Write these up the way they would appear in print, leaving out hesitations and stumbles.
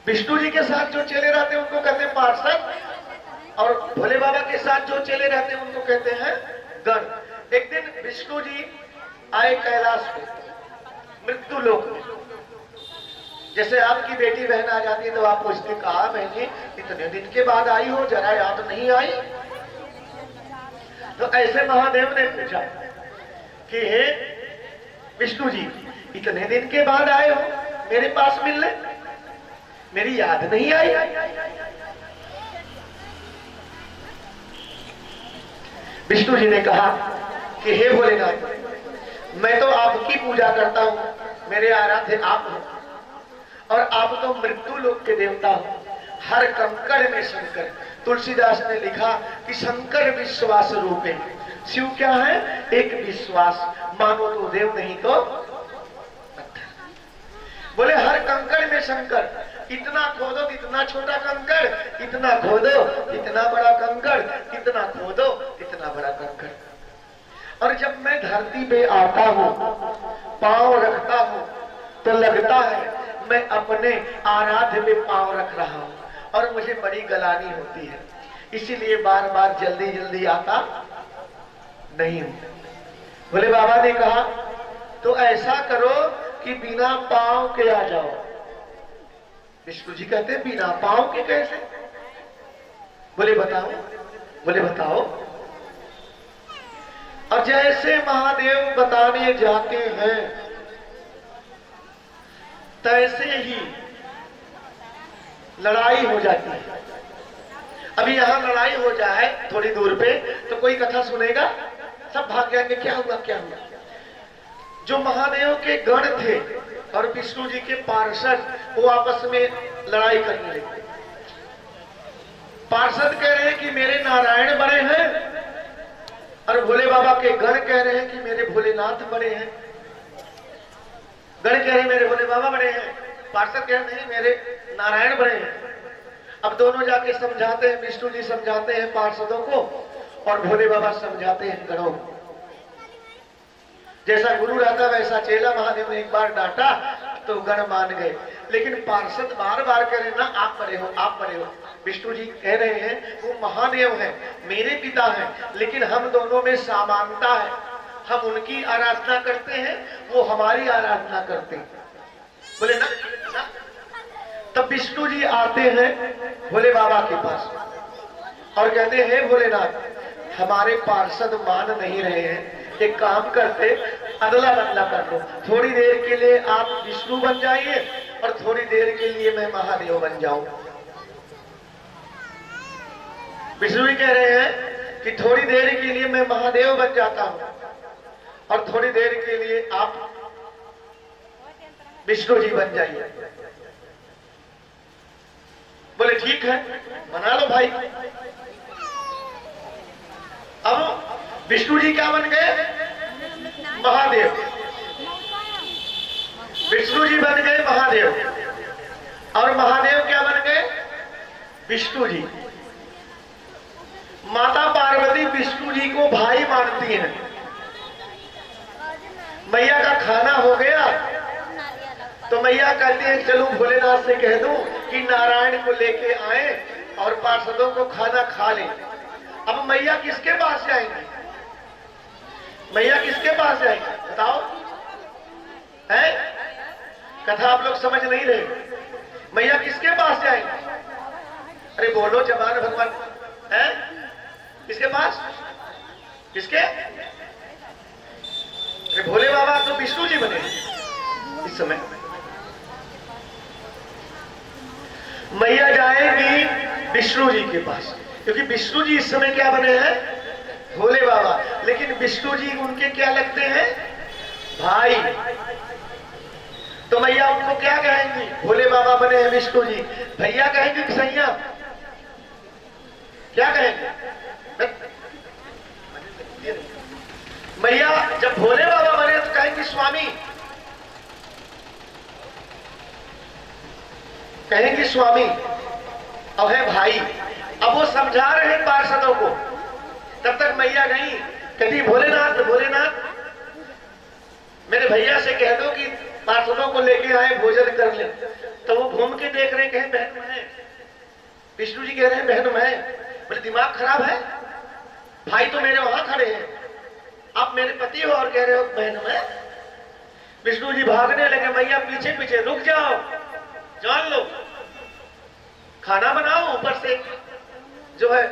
विष्णु जी के साथ जो चले रहते हैं उनको कहते हैं पार्षद, और भोले बाबा के साथ जो चले रहते हैं उनको कहते हैं गण। एक दिन विष्णु जी आए कैलाश पे, मृत्यु लोक में। जैसे आपकी बेटी बहन आ जाती है तो आप पूछते कहा बहनी इतने दिन के बाद आई हो, जरा याद नहीं आई? तो ऐसे महादेव ने पूछा कि हे विष्णु जी, इतने दिन के बाद आए हो मेरे पास मिलने, मेरी याद नहीं आई? विष्णु जी ने कहा कि हे भोलेनाथ, मैं तो आपकी पूजा करता हूं, मेरे आराध्य आप हैं, और आप तो मृत्यु लोक के देवता हो, हर कंकड़ में शंकर। तुलसीदास ने लिखा कि शंकर विश्वास रूपे। शिव क्या है? एक विश्वास, मानो तो देव नहीं तो पत्थर। बोले हर कंकड़ में शंकर, इतना खोदो इतना छोटा कंकड़, इतना खोदो इतना बड़ा कंकड़, इतना खोदो इतना बड़ा कंकड़। और जब मैं धरती पे आता हूं, पांव रखता हूं, तो लगता है मैं अपने आराध्य में पांव रख रहा हूं, और मुझे बड़ी गलानी होती है, इसीलिए बार बार जल्दी जल्दी आता नहीं हूं। भोले बाबा ने कहा तो ऐसा करो कि बिना पांव के आ जाओ। विष्णु जी कहते हैं बिना पांव के कैसे? बोले बताओ, बोले बताओ। और जैसे महादेव बताने जाते हैं तैसे ही लड़ाई हो जाती है। अभी यहां लड़ाई हो जाए थोड़ी दूर पे तो कोई कथा सुनेगा, सब भाग जाएंगे, क्या हुआ क्या हुआ। जो महादेव के गण थे और विष्णु जी के पार्षद, वो आपस में लड़ाई करने लगे। पार्षद कह रहे हैं कि मेरे नारायण बड़े हैं, और भोले बाबा के गण कह रहे हैं कि मेरे भोलेनाथ बड़े हैं। गण कह रहे हैं मेरे भोले बाबा बड़े हैं, पार्षद कह रहे हैं मेरे नारायण बड़े हैं। अब दोनों जाके समझाते हैं, विष्णु जी समझाते हैं पार्षदों को, और भोले बाबा समझाते हैं गणों को। जैसा गुरु रहता वैसा चेला। महादेव ने एक बार डांटा तो गण मान गए, लेकिन पार्षद बार बार कह रहे ना आप बड़े हो आप बड़े हो। विष्णु जी कह रहे हैं वो महादेव हैं, मेरे पिता हैं, लेकिन हम दोनों में समानता है, हम उनकी आराधना करते हैं, वो हमारी आराधना करते हैं। बोले ना, ना? तब विष्णु जी आते हैं भोले बाबा के पास और कहते हैं भोलेनाथ, हमारे पार्षद मान नहीं रहे हैं, एक काम करते अदला बदला कर लो, थोड़ी देर के लिए आप विष्णु बन जाइए और थोड़ी देर के लिए मैं महादेव बन जाऊं। विष्णु जी कह रहे हैं कि थोड़ी देर के लिए मैं महादेव बन जाता हूं और थोड़ी देर के लिए आप विष्णु जी बन जाइए। बोले ठीक है, बना लो भाई। अब विष्णु जी क्या बन गए? महादेव। विष्णु जी बन गए महादेव, और महादेव क्या बन गए? विष्णु जी। माता पार्वती विष्णु जी को भाई मानती हैं। मैया का खाना हो गया तो मैया कहती है चलो भोलेनाथ से कह दूं कि नारायण को लेके आए और पार्षदों को खाना खा लें। अब मैया किसके पास जाएंगी? मैया किसके पास जाएंगी बताओ? है कथा आप लोग समझ नहीं रहे। मैया किसके पास जाएंगी? अरे बोलो जबान भगवान है, किसके पास? किसके? अरे भोले बाबा तो विष्णु जी बने इस समय। मैया जाएगी विष्णु जी के पास, क्योंकि विष्णु जी इस समय क्या बने हैं? भोले बाबा। लेकिन विष्णु जी उनके क्या लगते हैं? भाई। तो मैया उनको क्या कहेंगी? भोले बाबा बने हैं विष्णु जी, भैया कहेंगे कि सैया? क्या कहेंगे? मैया जब भोले बाबा बने तो कहेंगे स्वामी, कहेंगे स्वामी। अब है भाई। अब वो समझा रहे हैं पार्षदों को। तब तक मैया गई, कहती भोलेनाथ भोलेनाथ मेरे भैया से कह दो कि पार्षदों को लेके आए, भोजन कर ले। तो वो घूम के देख रहे, कहे बहन मैं। विष्णु जी कह रहे हैं बहन मैं। बोले दिमाग खराब है, भाई तो मेरे वहां खड़े हैं, आप मेरे पति हो और कह रहे हो बहन मैं। विष्णु जी भागने लगे, मैया पीछे पीछे, रुक जाओ, जान लो, खाना बनाओ, ऊपर से जो है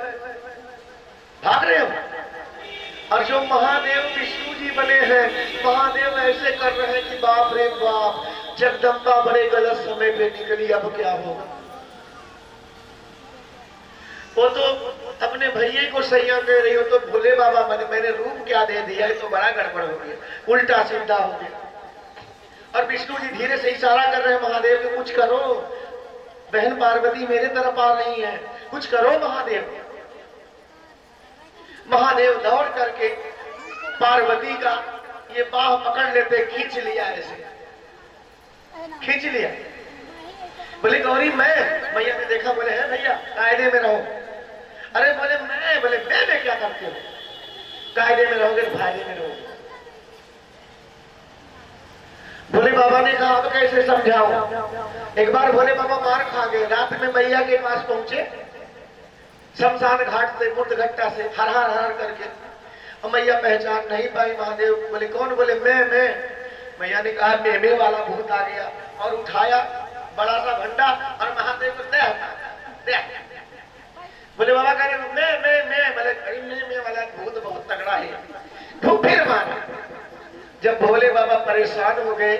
भाग रहे हो। और जो महादेव विष्णु जी बने हैं, महादेव ऐसे कर रहे हैं कि बाप रे बाप, जगदम्बा बड़े गलत समय पे निकली, अब क्या होगा। वो तो अपने भैया को सैया दे रही हो, तो भोले बाबा मैंने रूप क्या दे दिया, तो बड़ा गड़बड़ हो गया, उल्टा सीधा हो गया। और विष्णु जी धीरे से इशारा कर रहे हैं महादेव को, कुछ करो, बहन पार्वती मेरे तरफ आ रही है, कुछ करो महादेव। महादेव दौड़ करके पार्वती का ये बाह पकड़ लेते, खींच लिया, ऐसे खींच लिया। बोले गौरी मैं, भैया ने देखा, बोले है भैया कायदे में रहो। अरे बोले मैं क्या करते हो, कायदे में रहोगे तो फायदे में रहोगे। भोले बाबा ने कहा अब कैसे समझाओ। एक बार भोले बाबा मार खा गए, रात में मैया के पास पहुंचे, शमशान घाट से, मुर्दघट्टा से, हर हर हर करके, और मैया पहचान नहीं पाई महादेव। बोले कौन, बोले मैं। मैया ने कहा मेमे वाला भूत आ गया, और उठाया बड़ा सा भंडा और महादेव को दे। बोले बाबा कह रहे मैं, बोले मेमे वाला भूत बहुत तगड़ा है, तो फिर मारा। जब भोले बाबा परेशान हो गए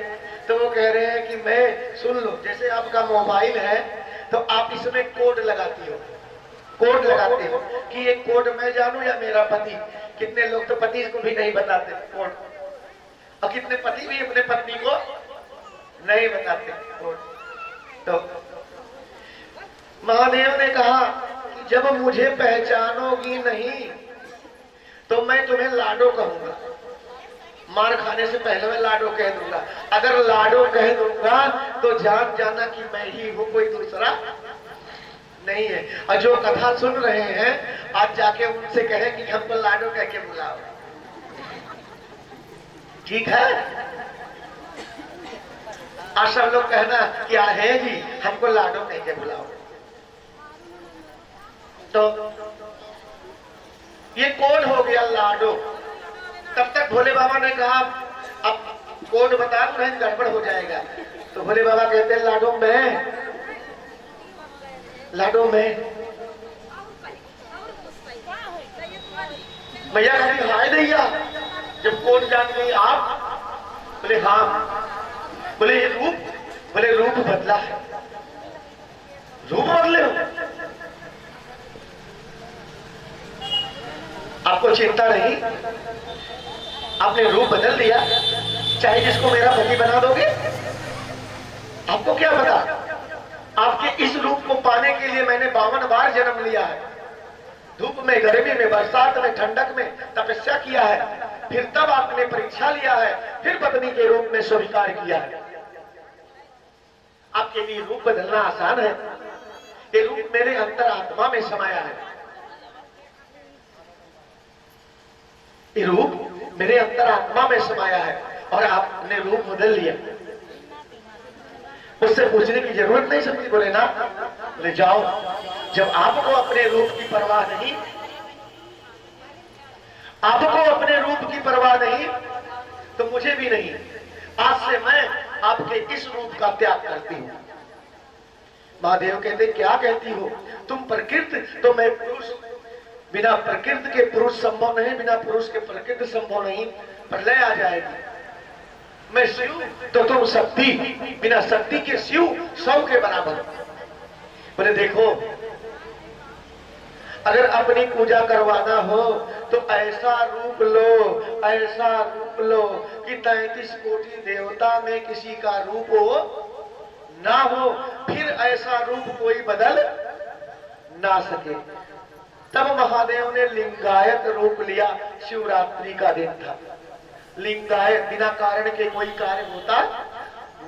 तो वो कह रहे हैं कि मैं, सुन लो, जैसे आपका मोबाइल है तो आप इसमें कोड लगाती हो, कोड लगाते हो कि ये कोड मैं जानूं या मेरा पति। कितने लोग तो पति को भी नहीं बताते कोड, और कितने पति भी अपने पत्नी को नहीं बताते कोड। तो महादेव ने कहा कि जब मुझे पहचानोगी नहीं तो मैं तुम्हें लाडो कहूंगा, मार खाने से पहले मैं लाडो कह दूंगा। अगर लाडो कह दूंगा तो जान जाना कि मैं ही हूं, कोई दूसरा नहीं है। और जो कथा सुन रहे हैं आज जाके उनसे कहें कि हमको लाडो कह के बुलाओ, ठीक है। आज सब लोग कहना क्या है जी, हमको लाडो कह के बुलाओ। तो ये कोड हो गया लाडो। तब तक भोले बाबा ने कहा अब कोड बता दो, नहीं गड़बड़ हो जाएगा। तो भोले बाबा कहते हैं लाडो में, लाडो में। भैया कहती हाय दैया, जब कोड जान गई आप। बोले हाँ। बोले ये रूप, बोले रूप बदला है, रूप बदले हो, आपको चिंता नहीं, आपने रूप बदल दिया, चाहे जिसको मेरा पति बना दोगे। आपको क्या पता, आपके इस रूप को पाने के लिए मैंने 52 बार जन्म लिया है, धूप में, गर्मी में, बरसात में, ठंडक में तपस्या किया है, फिर तब आपने परीक्षा लिया है, फिर पत्नी के रूप में स्वीकार किया है। आपके लिए रूप बदलना आसान है, ये रूप मेरे अंतरात्मा में समाया है, ये रूप मेरे अंतरात्मा में समाया है, और आपने रूप बदल लिया। उससे पूछने की जरूरत नहीं समझी। बोले ना, बोले जाओ, जब आपको अपने रूप की परवाह नहीं, आपको अपने रूप की परवाह नहीं तो मुझे भी नहीं। आज से मैं आपके इस रूप का त्याग करती हूं। महादेव कहते क्या कहती हो तुम, प्रकृति तो मैं पुरुष, बिना प्रकृति के पुरुष संभव नहीं, बिना पुरुष के प्रकृति संभव नहीं, प्रलय आ जाएगी। मैं शिव तो तुम शक्ति, बिना शक्ति के शिव 100 के बराबर। बोले देखो, अगर अपनी पूजा करवाना हो तो ऐसा रूप लो, ऐसा रूप लो कि 33 कोटि देवता में किसी का रूप हो ना हो, फिर ऐसा रूप कोई बदल ना सके। तब महादेव ने लिंगायत रूप लिया। शिवरात्रि का दिन था। लिंगायत, बिना कारण के कोई कार्य होता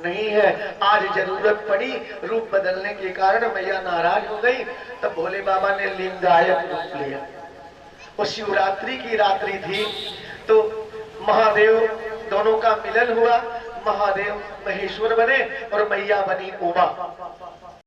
नहीं है। आज जरूरत पड़ी रूप बदलने के कारण, मैया नाराज हो गई, तब भोले बाबा ने लिंगायत रूप लिया। वो शिवरात्रि की रात्रि थी, तो महादेव दोनों का मिलन हुआ। महादेव महेश्वर बने और मैया बनी उमा।